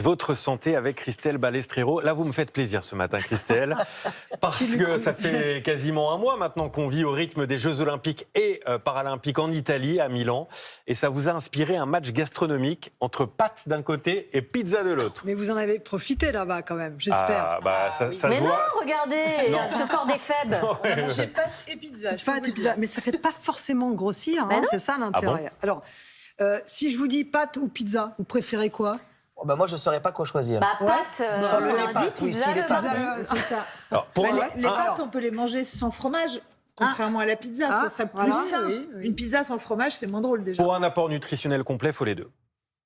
Votre santé avec Christelle Balestrero. Là, vous me faites plaisir ce matin, Christelle, parce que ça fait quasiment un mois maintenant qu'on vit au rythme des Jeux Olympiques et Paralympiques en Italie, à Milan. Et ça vous a inspiré un match gastronomique entre pâtes d'un côté et pizza de l'autre. Mais vous en avez profité là-bas quand même, j'espère. Ça se Mais non, voit. regardez, ce corps des faibles. On a mangé pâtes et pizza. Pâtes et pizza, mais ça fait pas forcément grossir, Mais non. c'est ça l'intérêt. Ah bon. Alors, si je vous dis pâtes ou pizza, vous préférez quoi? Oh, bah moi, je ne saurais pas quoi choisir. Bah, pâtes pense le que les lundi, pâtes, oui, pizza si, les le pâtes. mardi. C'est ça. Alors, pour Bah, un- les pâtes, on peut les manger sans fromage, contrairement à la pizza. Ah, Ce serait plus voilà. sain. Oui, oui. Une pizza sans fromage, c'est moins drôle déjà. pour un apport nutritionnel complet, il faut les deux.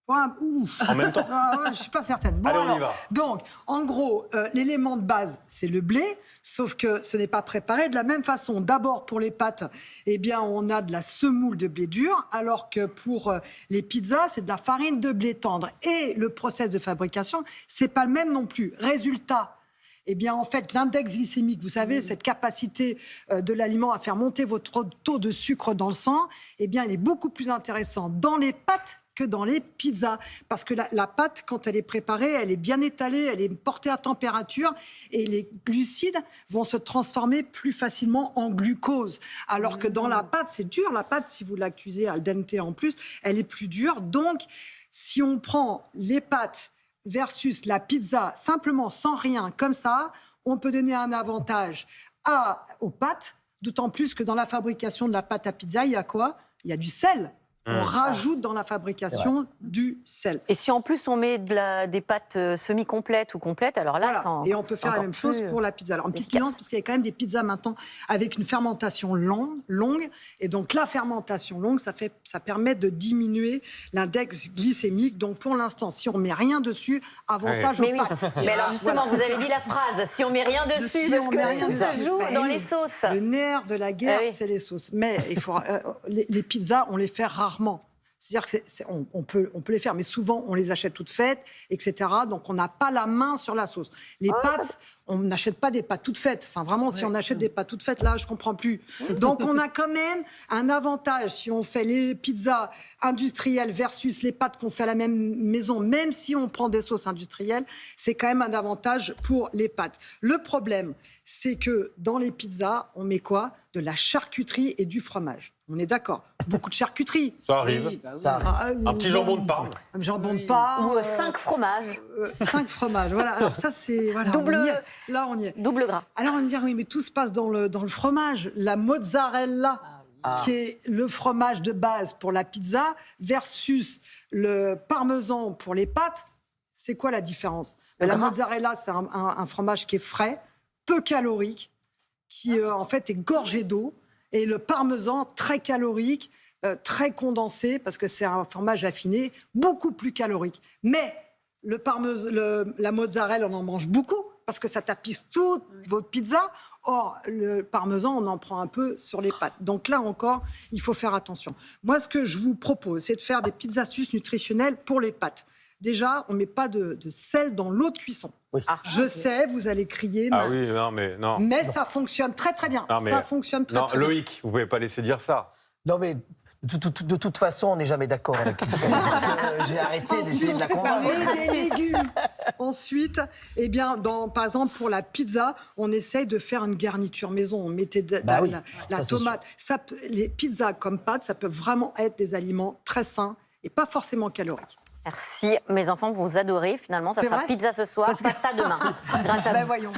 En même temps. Je suis pas certaine. Bon, Allez, on y alors, va. donc, en gros, l'élément de base, c'est le blé, sauf que ce n'est pas préparé de la même façon. D'abord, pour les pâtes, eh bien, on a de la semoule de blé dur, alors que pour les pizzas, c'est de la farine de blé tendre. Et le process de fabrication, c'est pas le même non plus. Résultat, eh bien, en fait, l'index glycémique, vous savez, cette capacité de l'aliment à faire monter votre taux de sucre dans le sang, eh bien, il est beaucoup plus intéressant dans les pâtes que dans les pizzas. Parce que la pâte, quand elle est préparée, elle est bien étalée, elle est portée à température et les glucides vont se transformer plus facilement en glucose. Alors que dans la pâte, c'est dur. La pâte, si vous la cuisez al dente en plus, elle est plus dure. Donc, si on prend les pâtes versus la pizza, simplement sans rien, comme ça, on peut donner un avantage aux pâtes, d'autant plus que dans la fabrication de la pâte à pizza, il y a quoi? Il y a du sel. On rajoute dans la fabrication du sel. Et si en plus on met des pâtes semi-complètes ou complètes, alors là, Voilà. c'est Et on peut faire la même chose pour la pizza. Alors, une petite nuance, parce qu'il y a quand même des pizzas maintenant avec une fermentation longue. Et donc, la fermentation longue, ça permet de diminuer l'index glycémique. Donc, pour l'instant, si on met rien dessus, avantage Mais aux oui. pâtes. Mais alors justement, vous avez dit la phrase, si on met rien dessus, Si parce on que met rien tout dessus. se joue Bah dans oui. les sauces. Le nerf de la guerre, Ah oui. c'est les sauces. Mais il faut, les pizzas, on les fait rarement. C'est-à-dire qu'on peut les faire, mais souvent, on les achète toutes faites, etc. Donc, on n'a pas la main sur la sauce. Les pâtes, on n'achète pas des pâtes toutes faites. Enfin, vraiment, si on achète des pâtes toutes faites, là, je ne comprends plus. Donc, on a quand même un avantage si on fait les pizzas industrielles versus les pâtes qu'on fait à la même maison, même si on prend des sauces industrielles, c'est quand même un avantage pour les pâtes. Le problème, c'est que dans les pizzas, on met quoi? De la charcuterie et du fromage. On est d'accord. Beaucoup de charcuterie. Ça arrive. Ça arrive. Un petit jambon de Parme. Un jambon de Parme. Ou 5 fromages, 5 fromages. Voilà. Alors ça, c'est... Voilà, Double- on y est. Là, on y est. double gras. Alors, on me dit, oui, mais tout se passe dans le fromage. La mozzarella, qui est le fromage de base pour la pizza, versus le parmesan pour les pâtes. C'est quoi la différence? La mozzarella, c'est un fromage qui est frais, peu calorique, qui en fait est gorgé d'eau. Et le parmesan, très calorique, très condensé, parce que c'est un fromage affiné, beaucoup plus calorique. Mais la mozzarella, on en mange beaucoup, parce que ça tapisse toute votre pizza. Or, le parmesan, on en prend un peu sur les pâtes. Donc là encore, il faut faire attention. Moi, ce que je vous propose, c'est de faire des petites astuces nutritionnelles pour les pâtes. Déjà, on ne met pas de sel dans l'eau de cuisson. Oui. Je sais, vous allez crier, Ah oui, non, mais non. mais ça fonctionne très très bien. Non, mais- Ça fonctionne très Non, très bien. Loïc, vous pouvez pas laisser dire ça. Non, mais de toute façon, on n'est jamais d'accord avec Christelle. Donc, j'ai arrêté d'essayer de la convaincre. Et des légumes. Ensuite, eh bien, par exemple, pour la pizza, on essaye de faire une garniture maison. On mettait Bah oui, la ça, c'est tomate. Les pizzas comme pâtes, ça peut vraiment être des aliments très sains et pas forcément caloriques. Merci, mes enfants, vous adorez. Finalement, ça C'est sera vrai pizza ce soir, Parce que- pasta demain. Grâce à Ben vous. voyons.